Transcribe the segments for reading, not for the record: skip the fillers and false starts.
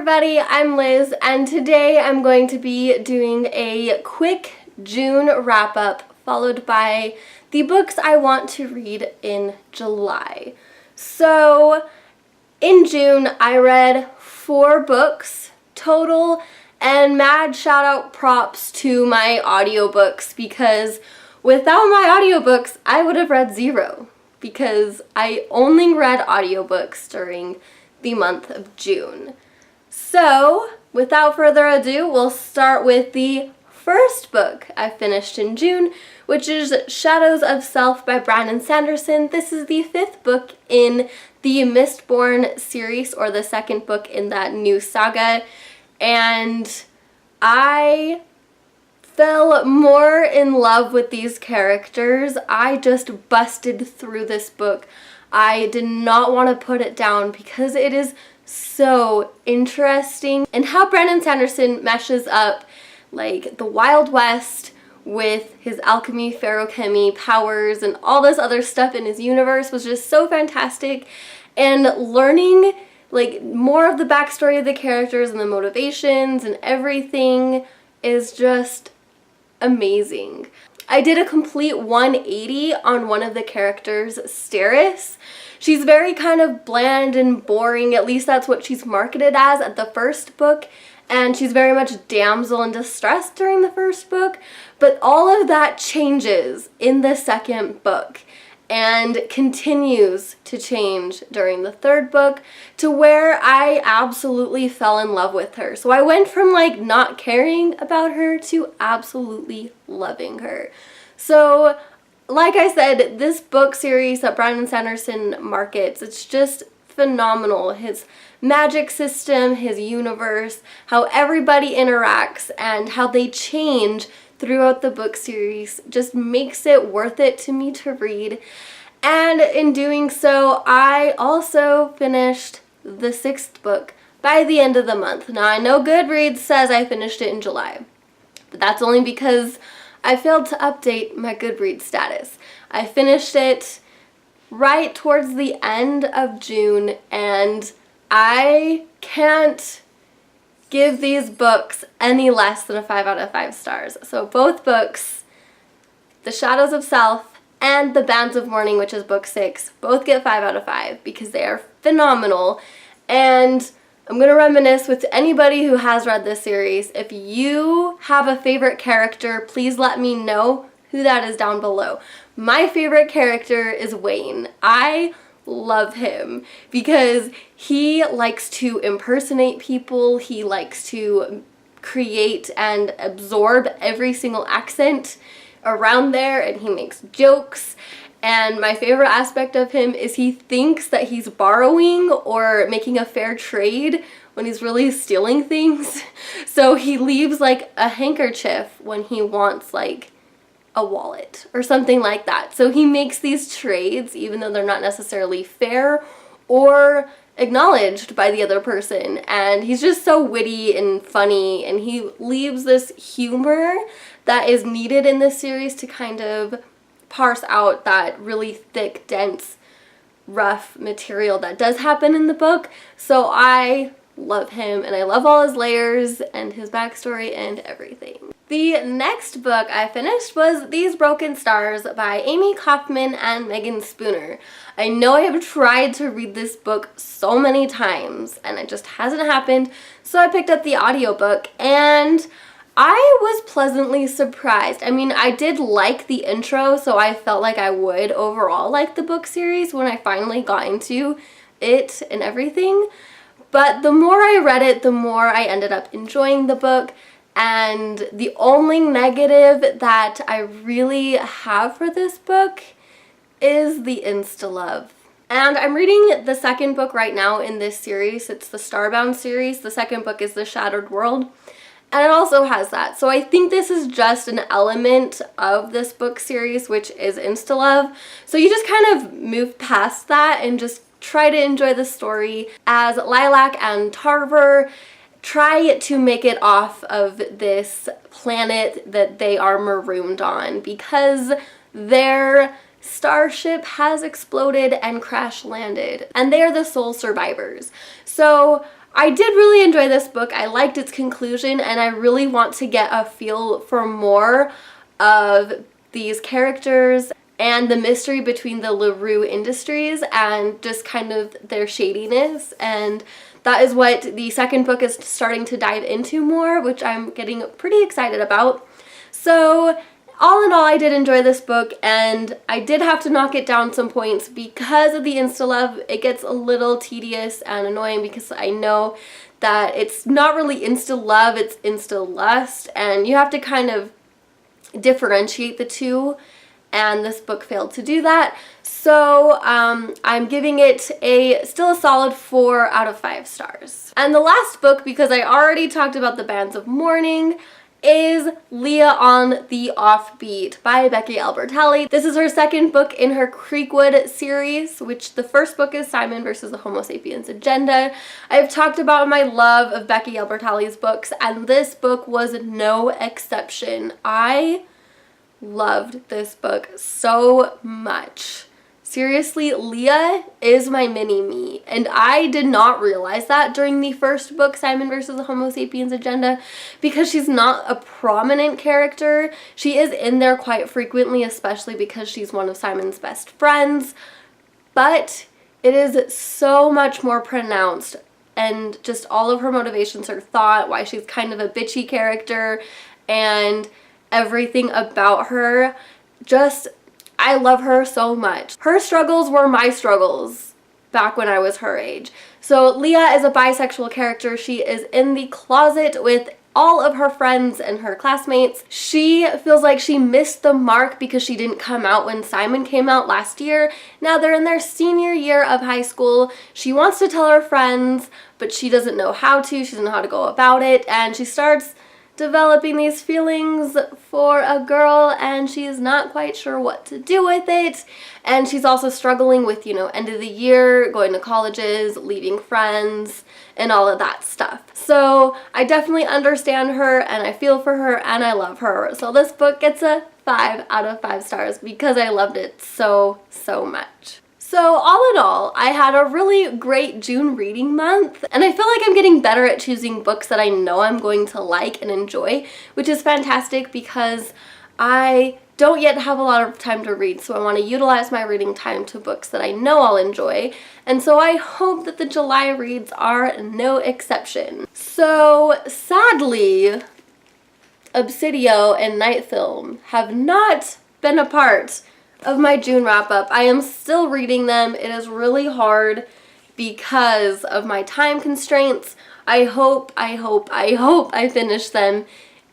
everybody, I'm Liz, and today I'm going to be doing a quick June wrap-up followed by the books I want to read in July. So in June I read 4 books total, and mad shout out props to my audiobooks, because without my audiobooks I would have read 0, because I only read audiobooks during the month of June. So, without further ado, we'll start with the first book I finished in June, which is Shadows of Self by Brandon Sanderson. This is the 5th book in the Mistborn series, or the 2nd book in that new saga, and I fell more in love with these characters. I just busted through this book. I did not want to put it down because it is so interesting, and how Brandon Sanderson meshes up like the Wild West with his alchemy, feruchemy powers, and all this other stuff in his universe was just so fantastic. And learning like more of the backstory of the characters and the motivations and everything is just amazing. I did a complete 180 on one of the characters, Steris. She's very kind of bland and boring, at least that's what she's marketed as at the first book, and she's very much damsel in distress during the first book, but all of that changes in the 2nd book and continues to change during the 3rd book to where I absolutely fell in love with her. So I went from like not caring about her to absolutely loving her. So like I said, this book series that Brandon Sanderson markets, it's just phenomenal. His magic system, his universe, how everybody interacts, and how they change throughout the book series just makes it worth it to me to read. And in doing so, I also finished the 6th book by the end of the month. Now I know Goodreads says I finished it in July, but that's only because I failed to update my Goodreads status. I finished it right towards the end of June, and I can't give these books any less than a 5 out of 5 stars. So both books, The Shadows of Self and The Bands of Mourning, which is book 6, both get 5 out of 5 because they are phenomenal. And I'm going to reminisce with anybody who has read this series. If you have a favorite character, please let me know who that is down below. My favorite character is Wayne. I love him because he likes to impersonate people. He likes to create and absorb every single accent around there, and he makes jokes. And my favorite aspect of him is he thinks that he's borrowing or making a fair trade when he's really stealing things. So he leaves like a handkerchief when he wants like a wallet or something like that. So he makes these trades even though they're not necessarily fair or acknowledged by the other person. And he's just so witty and funny, and he leaves this humor that is needed in this series to kind of parse out that really thick, dense, rough material that does happen in the book. So I love him, and I love all his layers and his backstory and everything. The next book I finished was These Broken Stars by Amy Kaufman and Megan Spooner. I know I have tried to read this book so many times and it just hasn't happened, so I picked up the audiobook and I was pleasantly surprised. I mean, I did like the intro, so I felt like I would overall like the book series when I finally got into it and everything. But the more I read it, the more I ended up enjoying the book. And the only negative that I really have for this book is the insta-love. And I'm reading the 2nd book right now in this series. It's the Starbound series. The 2nd book is The Shattered World. And it also has that. So I think this is just an element of this book series, which is insta-love. So you just kind of move past that and just try to enjoy the story as Lilac and Tarver try to make it off of this planet that they are marooned on because their starship has exploded and crash landed, and they are the sole survivors. So I did really enjoy this book. I liked its conclusion, and I really want to get a feel for more of these characters and the mystery between the LaRue Industries and just kind of their shadiness. And that is what the second book is starting to dive into more, which I'm getting pretty excited about. So all in all, I did enjoy this book, and I did have to knock it down some points because of the insta-love. It gets a little tedious and annoying because I know that it's not really insta-love, it's insta-lust, and you have to kind of differentiate the two, and this book failed to do that. So I'm giving it still a solid 4 out of 5 stars. And the last book, because I already talked about the Bands of Mourning, is Leah on the Offbeat by Becky Albertalli. This is her second book in her Creekwood series, which the first book is Simon versus the Homo sapiens Agenda. I've talked about my love of Becky Albertalli's books, and this book was no exception. I loved this book so much. Seriously, Leah is my mini-me, and I did not realize that during the first book, Simon versus the Homo sapiens Agenda, because she's not a prominent character. She is in there quite frequently, especially because she's one of Simon's best friends, but it is so much more pronounced, and just all of her motivations, her thought, why she's kind of a bitchy character, and everything about her, just I love her so much. Her struggles were my struggles back when I was her age. So Leah is a bisexual character. She is in the closet with all of her friends and her classmates. She feels like she missed the mark because she didn't come out when Simon came out last year. Now they're in their senior year of high school. She wants to tell her friends, but she doesn't know how to. She doesn't know how to go about it, and she starts developing these feelings for a girl, and she's not quite sure what to do with it. And she's also struggling with, end of the year, going to colleges, leaving friends, and all of that stuff. So I definitely understand her, and I feel for her, and I love her. So this book gets a 5 out of 5 stars because I loved it so much. So all in all, I had a really great June reading month, and I feel like I'm getting better at choosing books that I know I'm going to like and enjoy, which is fantastic because I don't yet have a lot of time to read, so I want to utilize my reading time to books that I know I'll enjoy, and so I hope that the July reads are no exception. So sadly, Obsidio and Night Film have not been a part of my June wrap-up. I am still reading them. It is really hard because of my time constraints. I hope I finish them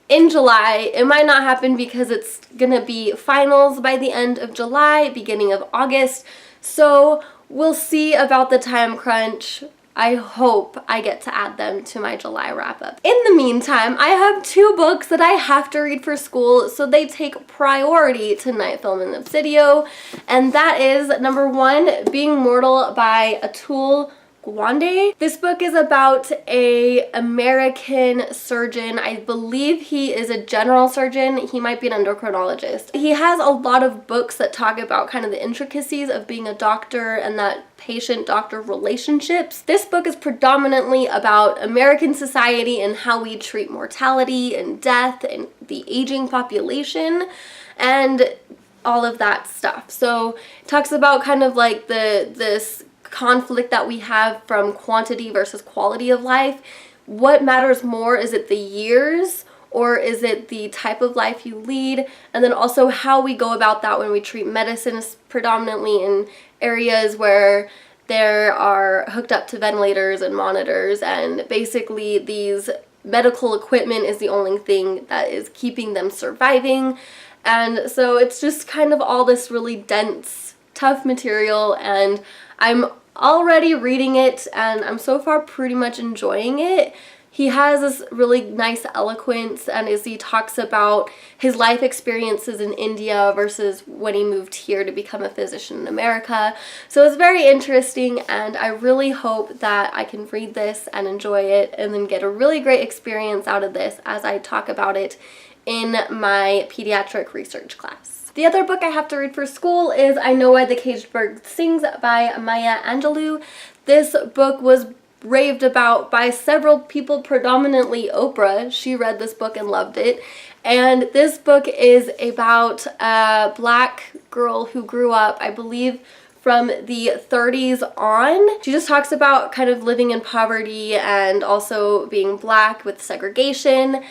in July. It might not happen because it's gonna be finals by the end of July, beginning of August, so we'll see about the time crunch. I hope I get to add them to my July wrap-up. In the meantime, I have 2 books that I have to read for school, so they take priority to Night Film and Obsidio, and that is number 1, Being Mortal by Atul Gawande. This book is about an American surgeon. I believe he is a general surgeon. He might be an endocrinologist. He has a lot of books that talk about kind of the intricacies of being a doctor and that patient-doctor relationships. This book is predominantly about American society and how we treat mortality and death and the aging population and all of that stuff. So it talks about kind of like this conflict that we have from quantity versus quality of life. What matters more? Is it the years or is it the type of life you lead? And then also how we go about that when we treat medicine, predominantly in areas where there are hooked up to ventilators and monitors, and basically these medical equipment is the only thing that is keeping them surviving. And so it's just kind of all this really dense, tough material, and I'm already reading it and I'm so far pretty much enjoying it. He has this really nice eloquence, and as he talks about his life experiences in India versus when he moved here to become a physician in America. So it's very interesting, and I really hope that I can read this and enjoy it and then get a really great experience out of this as I talk about it in my pediatric research class. The other book I have to read for school is I Know Why the Caged Bird Sings by Maya Angelou. This book was raved about by several people, predominantly Oprah. She read this book and loved it. And this book is about a black girl who grew up, I believe, from the 30s on. She just talks about kind of living in poverty and also being black with segregation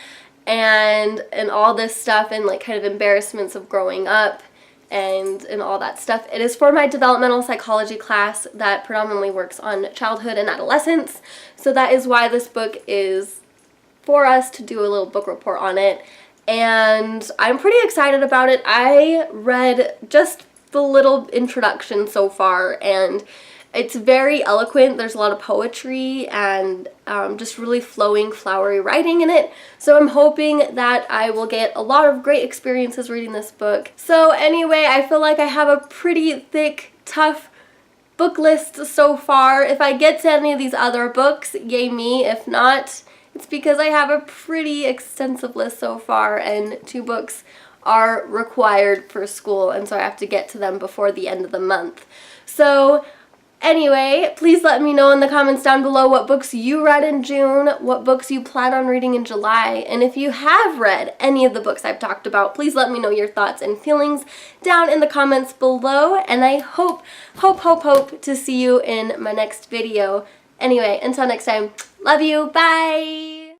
and all this stuff, and like kind of embarrassments of growing up and all that stuff. It is for my developmental psychology class that predominantly works on childhood and adolescence. So that is why this book is for us to do a little book report on it. And I'm pretty excited about it. I read just the little introduction so far, and it's very eloquent. There's a lot of poetry and just really flowing, flowery writing in it. So I'm hoping that I will get a lot of great experiences reading this book. So anyway, I feel like I have a pretty thick, tough book list so far. If I get to any of these other books, yay me. If not, it's because I have a pretty extensive list so far, and 2 books are required for school, and so I have to get to them before the end of the month. So anyway, please let me know in the comments down below what books you read in June, what books you plan on reading in July, and if you have read any of the books I've talked about, please let me know your thoughts and feelings down in the comments below, and I hope to see you in my next video. Anyway, until next time, love you, bye!